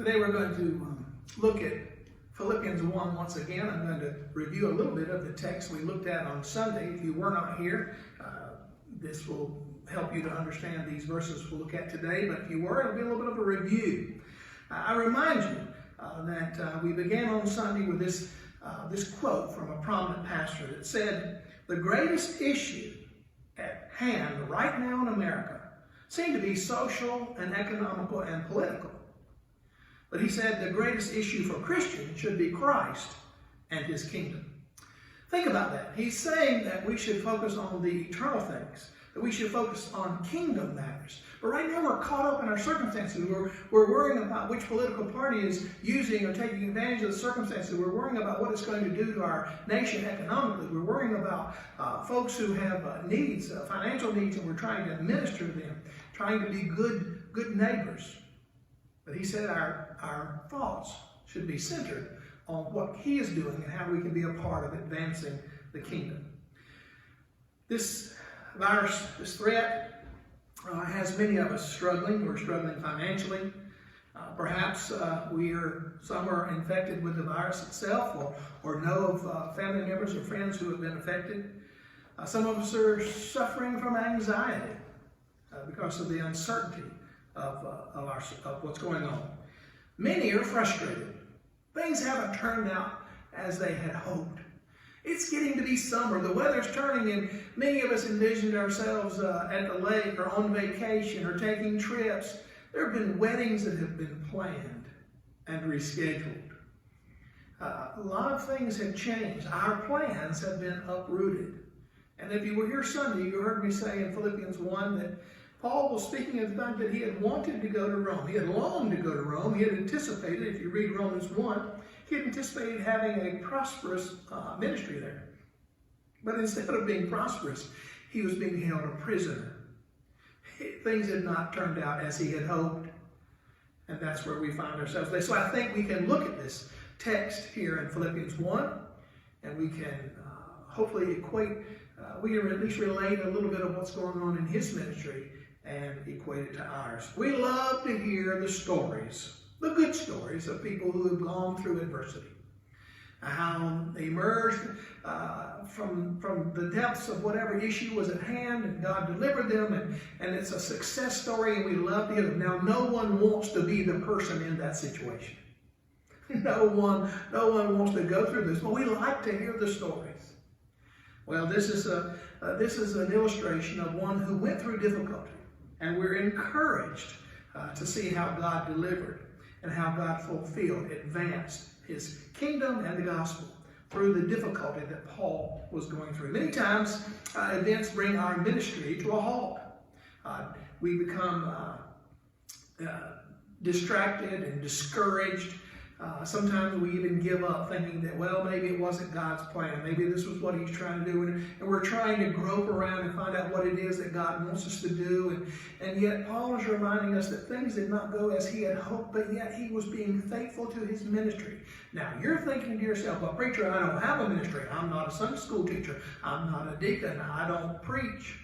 Today we're going to look at Philippians 1 once again. I'm going to review a little bit of the text we looked at on Sunday. If you were not here, this will help you to understand these verses we'll look at today. But if you were, it'll be a little bit of a review. I remind you that we began on Sunday with this quote from a prominent pastor that said, "The greatest issue at hand right now in America seem to be social and economical and political." But he said the greatest issue for Christians should be Christ and his kingdom. Think about that. He's saying that we should focus on the eternal things, that we should focus on kingdom matters. But right now we're caught up in our circumstances. We're worrying about which political party is using or taking advantage of the circumstances. We're worrying about what it's going to do to our nation economically. We're worrying about folks who have needs, financial needs, and we're trying to minister to them, trying to be good neighbors. But he said our thoughts should be centered on what he is doing and how we can be a part of advancing the kingdom. This virus, this threat, has many of us struggling. We're struggling financially. Perhaps some are infected with the virus itself or know of family members or friends who have been affected. Some of us are suffering from anxiety because of the uncertainty of what's going on. Many are frustrated. Things haven't turned out as they had hoped. It's getting to be summer. The weather's turning, and many of us envisioned ourselves at the lake or on vacation or taking trips. There have been weddings that have been planned and rescheduled. A lot of things have changed. Our plans have been uprooted. And if you were here Sunday, you heard me say in Philippians 1 that Paul was speaking of the fact that he had wanted to go to Rome. He had longed to go to Rome. He had anticipated, if you read Romans 1, he had anticipated having a prosperous ministry there. But instead of being prosperous, he was being held a prisoner. Things had not turned out as he had hoped. And that's where we find ourselves today. So I think we can look at this text here in Philippians 1, and we can hopefully we can at least relate a little bit of what's going on in his ministry and equate it to ours. We love to hear the stories, the good stories of people who have gone through adversity. How they emerged from the depths of whatever issue was at hand, and God delivered them, and it's a success story, and we love to hear them. Now, no one wants to be the person in that situation. No one wants to go through this, but we like to hear the stories. Well, this is an illustration of one who went through difficulty, and we're encouraged to see how God delivered and how God fulfilled, advanced his kingdom and the gospel through the difficulty that Paul was going through. Many times, events bring our ministry to a halt. We become distracted and discouraged. Sometimes we even give up thinking that, well, maybe it wasn't God's plan. Maybe this was what he's trying to do. And we're trying to grope around and find out what it is that God wants us to do. And yet Paul is reminding us that things did not go as he had hoped, but yet he was being faithful to his ministry. Now, you're thinking to yourself, well, preacher, I don't have a ministry. I'm not a Sunday school teacher. I'm not a deacon. I don't preach.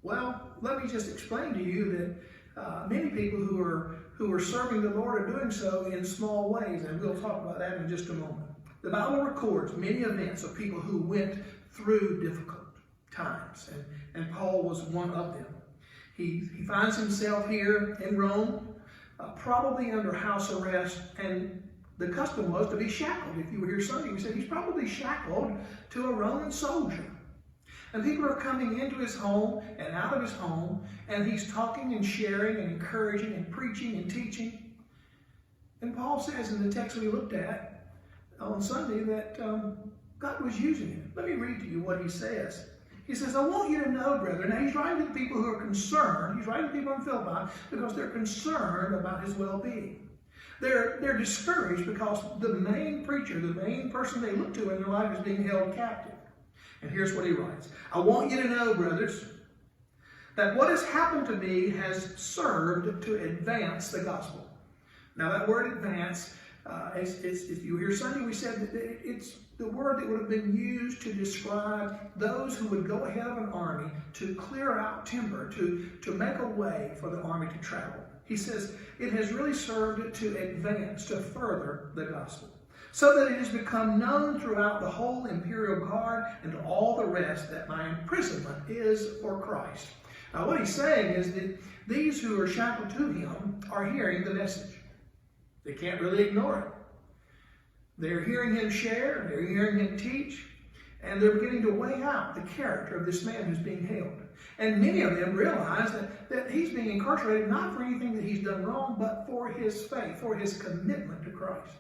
Well, let me just explain to you that many people who are serving the Lord are doing so in small ways, and we'll talk about that in just a moment. The Bible records many events of people who went through difficult times, and Paul was one of them. He finds himself here in Rome, probably under house arrest, and the custom was to be shackled. If you were here Sunday, we said he's probably shackled to a Roman soldier. And people are coming into his home and out of his home, and he's talking and sharing and encouraging and preaching and teaching. And Paul says in the text we looked at on Sunday that God was using him. Let me read to you what he says. He says, "I want you to know, brethren." Now he's writing to the people who are concerned. He's writing to people in Philippi because they're concerned about his well-being. They're discouraged because the main preacher, the main person they look to in their life is being held captive. And here's what he writes. "I want you to know, brothers, that what has happened to me has served to advance the gospel." Now that word advance, if you were here Sunday, we said that it's the word that would have been used to describe those who would go ahead of an army to clear out timber, to make a way for the army to travel. He says, it has really served to advance, to further the gospel, so that it has become known throughout the whole imperial guard and to all the rest that my imprisonment is for Christ. Now, what he's saying is that these who are shackled to him are hearing the message. They can't really ignore it. They're hearing him share, they're hearing him teach, and they're beginning to weigh out the character of this man who's being held. And many of them realize that he's being incarcerated not for anything that he's done wrong, but for his faith, for his commitment to Christ.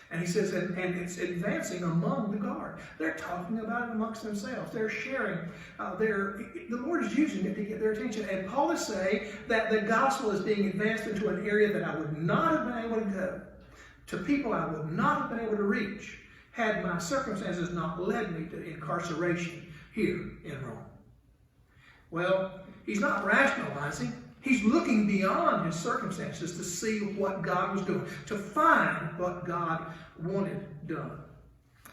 And he says, and it's advancing among the guard. They're talking about it amongst themselves. They're sharing. The Lord is using it to get their attention. And Paul is saying that the gospel is being advanced into an area that I would not have been able to go, to people I would not have been able to reach, had my circumstances not led me to incarceration here in Rome. Well, he's not rationalizing. He's looking beyond his circumstances to see what God was doing, to find what God wanted done.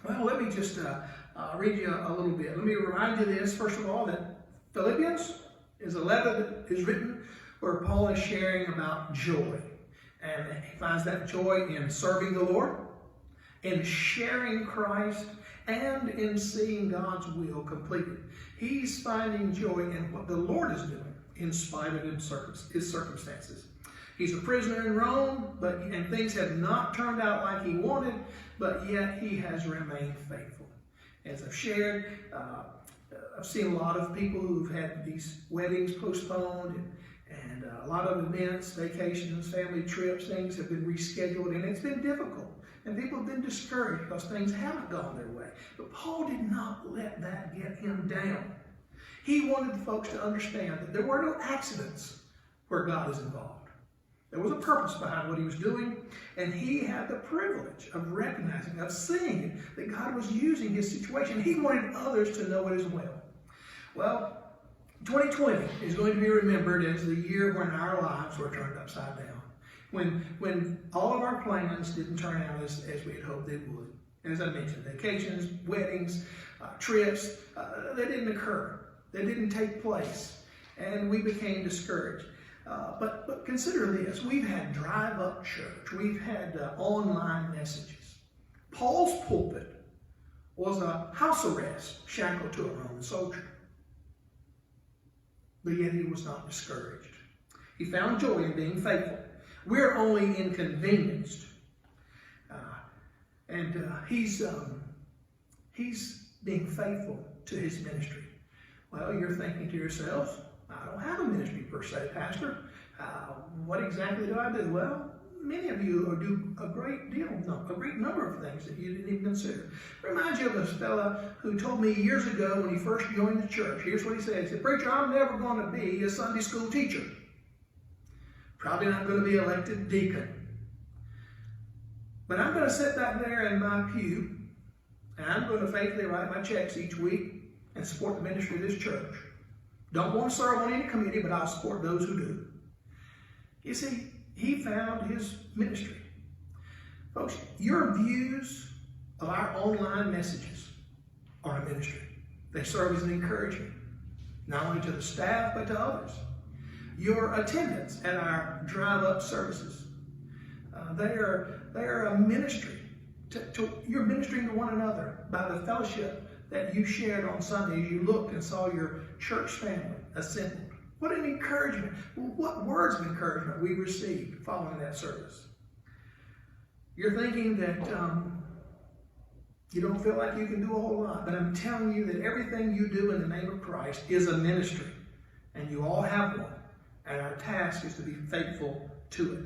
Well, let me just read you a little bit. Let me remind you this, first of all, that Philippians is a letter that is written where Paul is sharing about joy. And he finds that joy in serving the Lord, in sharing Christ, and in seeing God's will completed. He's finding joy in what the Lord is doing in spite of his circumstances. He's a prisoner in Rome, and things have not turned out like he wanted, but yet he has remained faithful. As I've shared, I've seen a lot of people who've had these weddings postponed, and a lot of events, vacations, family trips, things have been rescheduled, and it's been difficult. And people have been discouraged because things haven't gone their way. But Paul did not let that get him down. He wanted folks to understand that there were no accidents where God is involved. There was a purpose behind what he was doing, and he had the privilege of recognizing, of seeing that God was using his situation. He wanted others to know it as well. Well, 2020 is going to be remembered as the year when our lives were turned upside down. When all of our plans didn't turn out as we had hoped they would. As I mentioned, vacations, weddings, trips, they didn't occur. They didn't take place. And we became discouraged. But consider this. We've had drive-up church. We've had online messages. Paul's pulpit was a house arrest shackled to a Roman soldier. But yet he was not discouraged. He found joy in being faithful. We're only inconvenienced. He's being faithful to his ministry. Well, you're thinking to yourselves, I don't have a ministry per se, Pastor. What exactly do I do? Well, many of you do a great number of things that you didn't even consider. Remind you of a fella who told me years ago when he first joined the church. Here's what he said. He said, "Preacher, I'm never going to be a Sunday school teacher. Probably not going to be elected deacon. But I'm going to sit back there in my pew, and I'm going to faithfully write my checks each week and support the ministry of this church. Don't want to serve on any committee, but I'll support those who do." You see, he found his ministry. Folks, your views of our online messages are a ministry. They serve as an encouragement, not only to the staff, but to others. Your attendance at our drive-up services, they are a ministry. You're ministering to one another by the fellowship that you shared on Sunday as you looked and saw your church family assembled. What an encouragement. What words of encouragement we received following that service. You're thinking that you don't feel like you can do a whole lot, but I'm telling you that everything you do in the name of Christ is a ministry, and you all have one, and our task is to be faithful to it.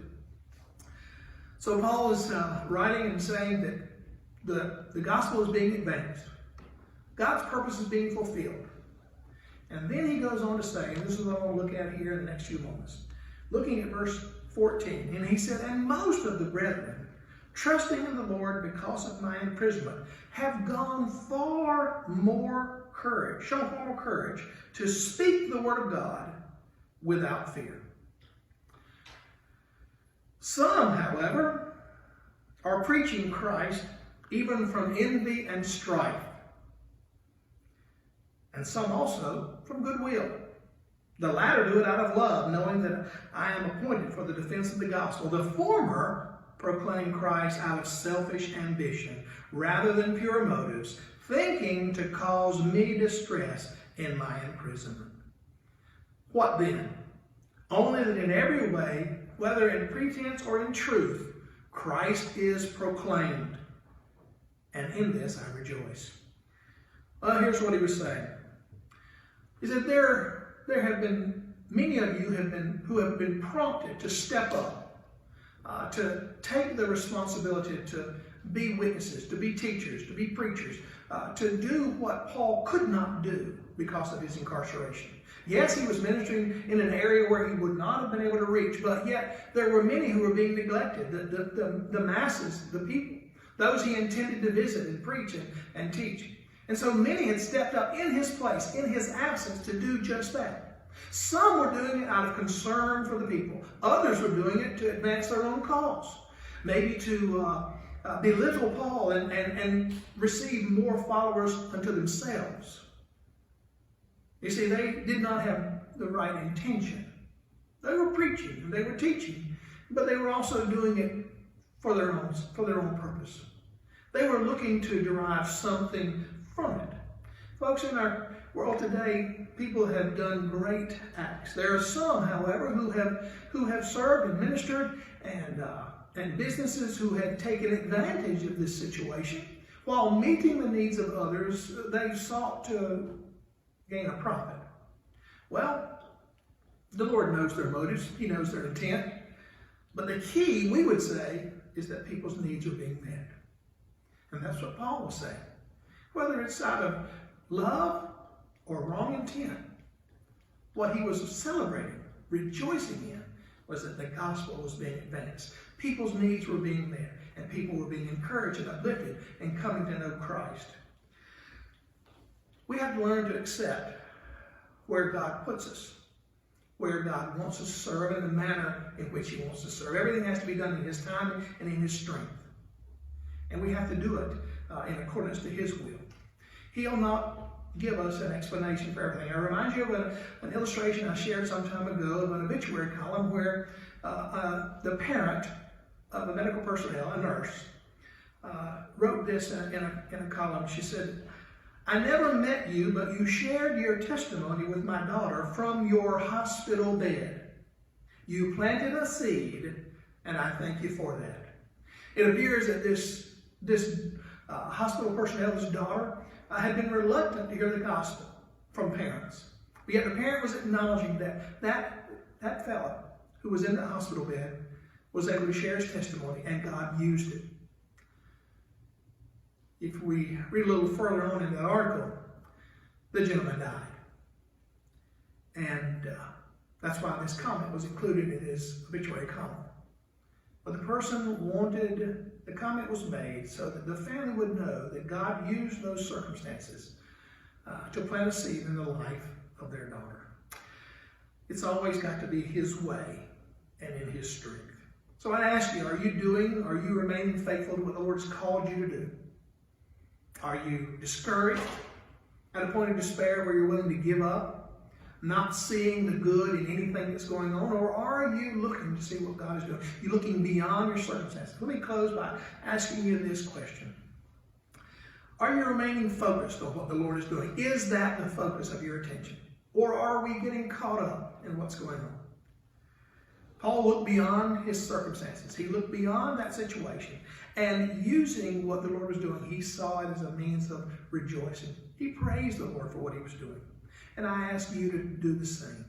So Paul is writing and saying that the gospel is being advanced. God's purpose is being fulfilled. And then he goes on to say, and this is what I want to look at here in the next few moments, looking at verse 14, and he said, "And most of the brethren, trusting in the Lord because of my imprisonment, have gone far more courage, shown far more courage to speak the word of God without fear. Some, however, are preaching Christ even from envy and strife, and some also from goodwill. The latter do it out of love, knowing that I am appointed for the defense of the gospel. The former proclaim Christ out of selfish ambition, rather than pure motives, thinking to cause me distress in my imprisonment. What then? Only that in every way, whether in pretense or in truth, Christ is proclaimed. And in this I rejoice. Well, here's what he was saying. He said, there have been many of you who have been prompted to step up, to take the responsibility to be witnesses, to be teachers, to be preachers, to do what Paul could not do because of his incarceration. Yes, he was ministering in an area where he would not have been able to reach, but yet there were many who were being neglected, the masses, the people, those he intended to visit and preach and teach. And so many had stepped up in his place, in his absence, to do just that. Some were doing it out of concern for the people. Others were doing it to advance their own cause. Maybe to belittle Paul and receive more followers unto themselves. You see, they did not have the right intention. They were preaching and they were teaching, but they were also doing it for their own purpose. They were looking to derive something from it. Folks, in our world today, people have done great acts. There are some, however, who have served and ministered, and businesses who have taken advantage of this situation. While meeting the needs of others, they've sought to gain a profit. Well, the Lord knows their motives. He knows their intent. But the key, we would say, is that people's needs are being met. And that's what Paul was saying. Whether it's out of love or wrong intent, what he was celebrating, rejoicing in, was that the gospel was being advanced. People's needs were being met, and people were being encouraged and uplifted and coming to know Christ. We have to learn to accept where God puts us, where God wants us to serve in the manner in which he wants to serve. Everything has to be done in his time and in his strength. And we have to do it in accordance to his will. He'll not give us an explanation for everything. I remind you of an illustration I shared some time ago of an obituary column where the parent of a medical personnel, a nurse, wrote this in a column. She said, "I never met you, but you shared your testimony with my daughter from your hospital bed. You planted a seed, and I thank you for that." It appears that this hospital personnel, this daughter, had been reluctant to hear the gospel from parents. But yet the parent was acknowledging that fellow who was in the hospital bed was able to share his testimony, and God used it. If we read a little further on in that article, the gentleman died. And that's why this comment was included in his obituary column. But the person wanted, the comment was made so that the family would know that God used those circumstances to plant a seed in the life of their daughter. It's always got to be his way and in his strength. So I ask you, are you remaining faithful to what the Lord's called you to do? Are you discouraged, at a point of despair where you're willing to give up, not seeing the good in anything that's going on? Or are you looking to see what God is doing? You're looking beyond your circumstances. Let me close by asking you this question. Are you remaining focused on what the Lord is doing? Is that the focus of your attention? Or are we getting caught up in what's going on? Paul looked beyond his circumstances. He looked beyond that situation. And using what the Lord was doing, he saw it as a means of rejoicing. He praised the Lord for what he was doing. And I ask you to do the same.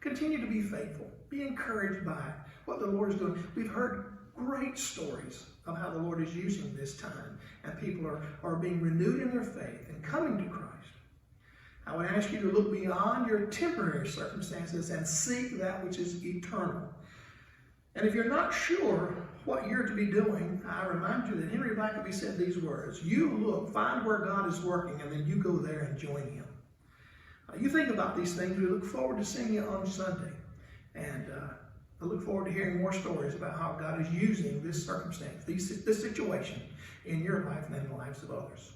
Continue to be faithful. Be encouraged by what the Lord is doing. We've heard great stories of how the Lord is using this time. And people are being renewed in their faith and coming to Christ. I would ask you to look beyond your temporary circumstances and seek that which is eternal. And if you're not sure what you're to be doing, I remind you that Henry Blackaby said these words: you look, find where God is working, and then you go there and join him. You think about these things. We look forward to seeing you on Sunday. And I look forward to hearing more stories about how God is using this circumstance, this situation in your life and in the lives of others.